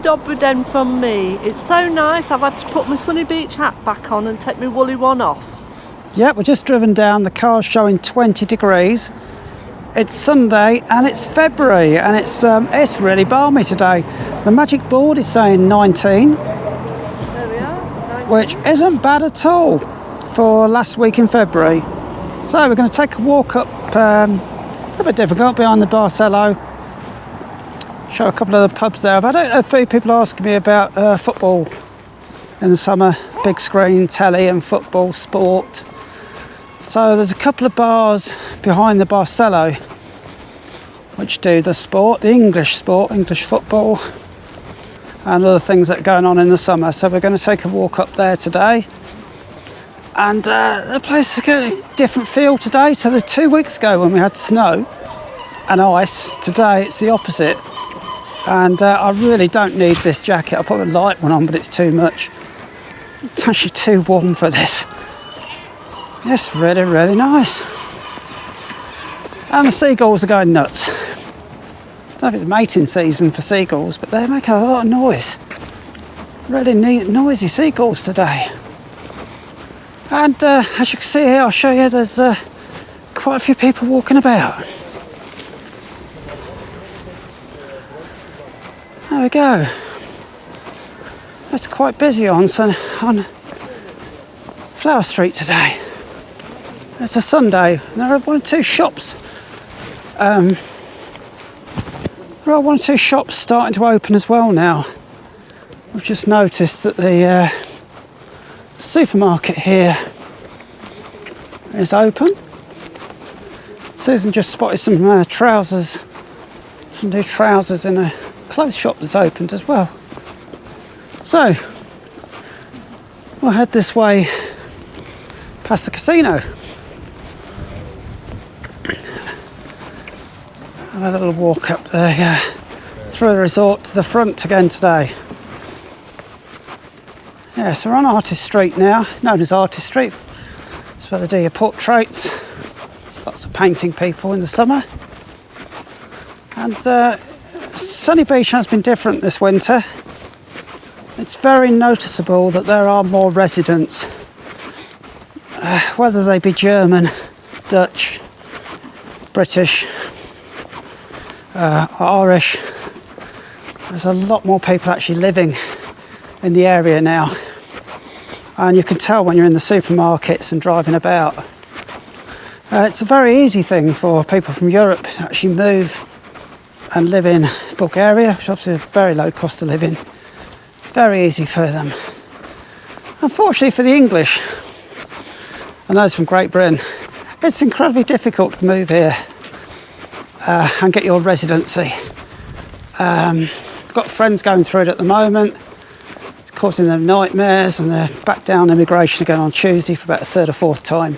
dobry den from me. It's so nice. I've had to put my Sunny Beach hat back on and take my woolly one off. Yeah, we're just driven down. The car's showing 20 degrees. It's Sunday and it's February and it's really balmy today. The magic board is saying 19. There we are. 19. Which isn't bad at all for last week in February. So we're going to take a walk up, a little bit difficult, behind the Barcelo. Show a couple of the pubs there. I've had a few people asking me about football in the summer, big screen, telly and football, sport. So there's a couple of bars behind the Barcelo which do the sport, the English sport, English football and other things that are going on in the summer. So we're going to take a walk up there today. And the place is getting a different feel today to the 2 weeks ago when we had snow and ice. Today it's the opposite. And I really don't need this jacket. I'll put a light one on, but it's too much. It's actually too warm for this. It's really, really nice. And the seagulls are going nuts. I don't know if it's mating season for seagulls, but they make a lot of noise. Really noisy seagulls today. And as you can see here, I'll show you, there's quite a few people walking about. There we go. It's quite busy on Flower Street today. It's a Sunday and there are one or two shops. There are one or two shops starting to open as well now. We've just noticed that the supermarket here is open. Susan just spotted some trousers, some new trousers in a clothes shop that's opened as well. So we'll head this way past the casino. Have a little walk up there through the resort to the front again today. Yeah, so we're on Artist Street now, known as Artist Street. It's where they do your portraits. Lots of painting people in the summer. And Sunny Beach has been different this winter. It's very noticeable that there are more residents, whether they be German, Dutch, British, Irish. There's a lot more people actually living in the area now, and you can tell when you're in the supermarkets and driving about. It's a very easy thing for people from Europe to actually move and live in Bulgaria, which is obviously a very low cost of living. Very easy for them. Unfortunately for the English and those from Great Britain, it's incredibly difficult to move here and get your residency. I've got friends going through it at the moment. It's causing them nightmares, and they're back down immigration again on Tuesday for about a third or fourth time.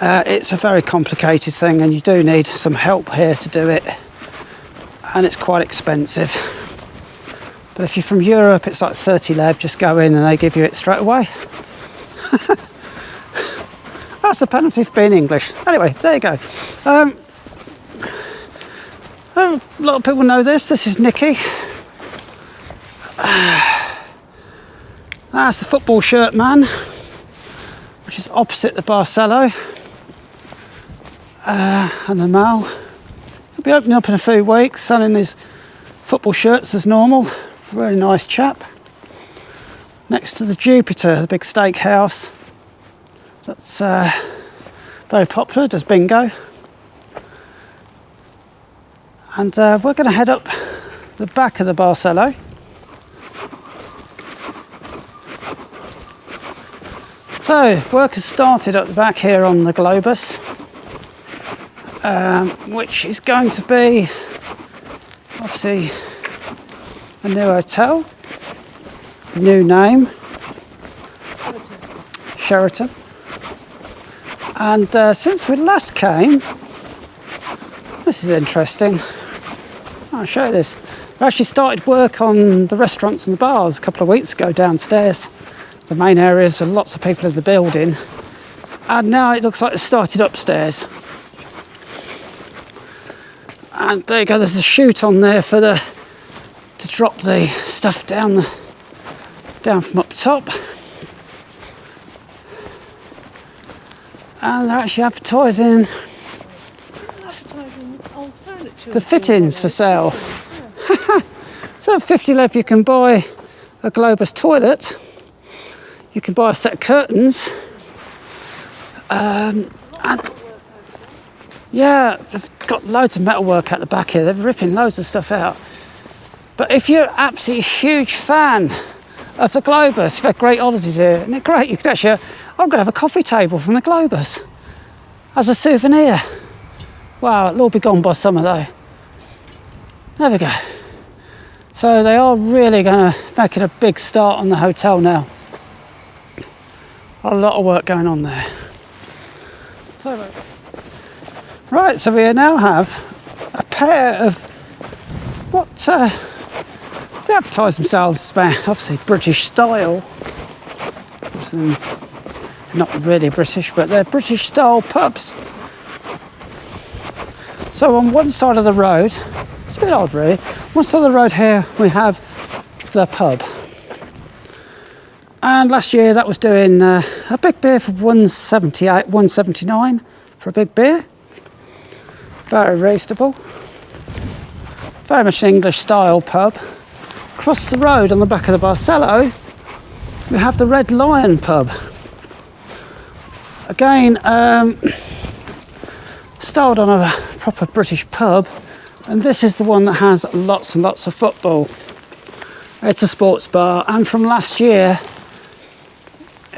It's a very complicated thing, and you do need some help here to do it, and it's quite expensive. But if you're from Europe, it's like 30 lev, just go in and they give you it straight away. That's the penalty for being English. Anyway, there you go. A lot of people know this. This is Nikki. That's the football shirt man, which is opposite the Barcelo. And the Mal. He'll be opening up in a few weeks, selling his football shirts as normal. Really nice chap. Next to the Jupiter, the big steakhouse. That's very popular, does bingo. And we're going to head up the back of the Barcelo. So, work has started at the back here on the Globus, which is going to be obviously a new hotel, new name, Sheraton. And since we last came, this is interesting. I'll show you this. We actually started work on the restaurants and the bars a couple of weeks ago downstairs. The main areas with lots of people in the building. And now it looks like it's started upstairs. And there you go, there's a chute on there for to drop the stuff down from up top. And they're actually advertising old furniture. the fittings for sale. So at 50 lev you can buy a Globus toilet, you can buy a set of curtains, and yeah, they've got loads of metalwork at the back here. They're ripping loads of stuff out. But if you're an absolutely huge fan of the Globus, you've had great holidays here, isn't it great? You could actually, I'm going to have a coffee table from the Globus as a souvenir. Wow, it'll all be gone by summer though. There we go. So they are really going to make it a big start on the hotel now. A lot of work going on there. Right, so we now have a pair of what they advertise themselves as obviously British style. Not really British, but they're British style pubs. So on one side of the road, it's a bit odd really, one side of the road here we have the pub. And last year that was doing a big beer for 178, 179 for a big beer. Very reasonable. Very much an English style pub. Across the road on the back of the Barcelo, we have the Red Lion pub. Again, styled on a proper British pub, and this is the one that has lots and lots of football. It's a sports bar, and from last year,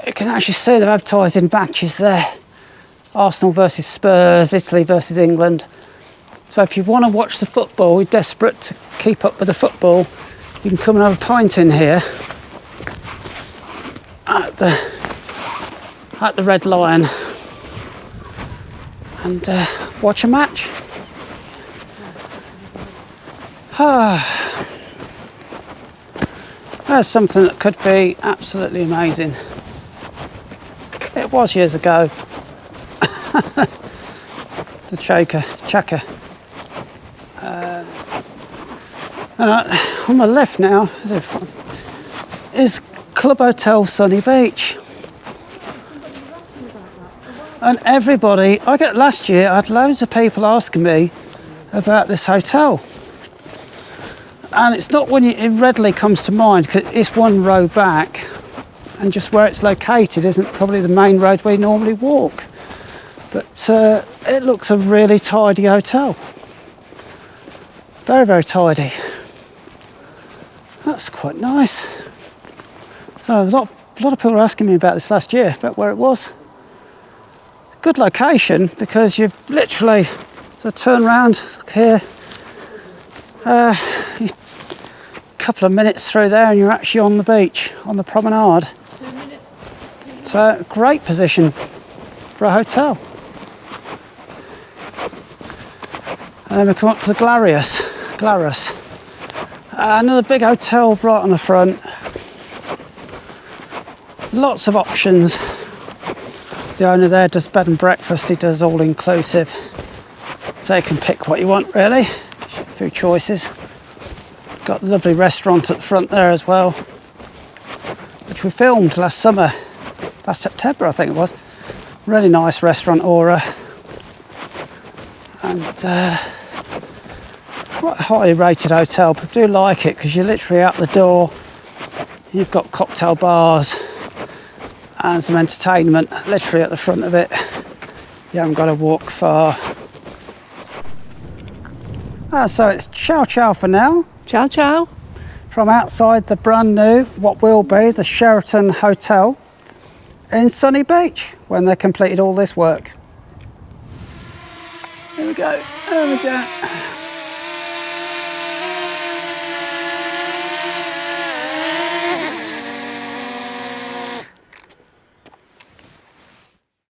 you can actually see they're advertising matches there. Arsenal versus Spurs, Italy versus England. So if you want to watch the football, you're desperate to keep up with the football, you can come and have a pint in here at the Red Lion and watch a match. That's something that could be absolutely amazing. It was years ago. The Chaka. On the left now is Club Hotel Sunny Beach. And everybody, last year I had loads of people asking me about this hotel. And it's not one it readily comes to mind because it's one road back, and just where it's located isn't probably the main road we normally walk. But it looks a really tidy hotel. Very, very tidy. That's quite nice. So a lot of people were asking me about this last year, about where it was. Good location because you've literally turn around, look here, a couple of minutes through there and you're actually on the beach, on the promenade. 2 minutes. So great position for a hotel. And then we come up to the Glarus. Another big hotel right on the front. Lots of options. The owner there does bed and breakfast, he does all inclusive. So you can pick what you want really. A few choices. Got a lovely restaurant at the front there as well, which we filmed last September I think it was. Really nice restaurant aura. And quite a highly rated hotel, but I do like it because you're literally out the door. You've got cocktail bars and some entertainment literally at the front of it. You haven't got to walk far. So it's ciao for now. Ciao. From outside the brand new, what will be the Sheraton Hotel in Sunny Beach when they've completed all this work. There we go.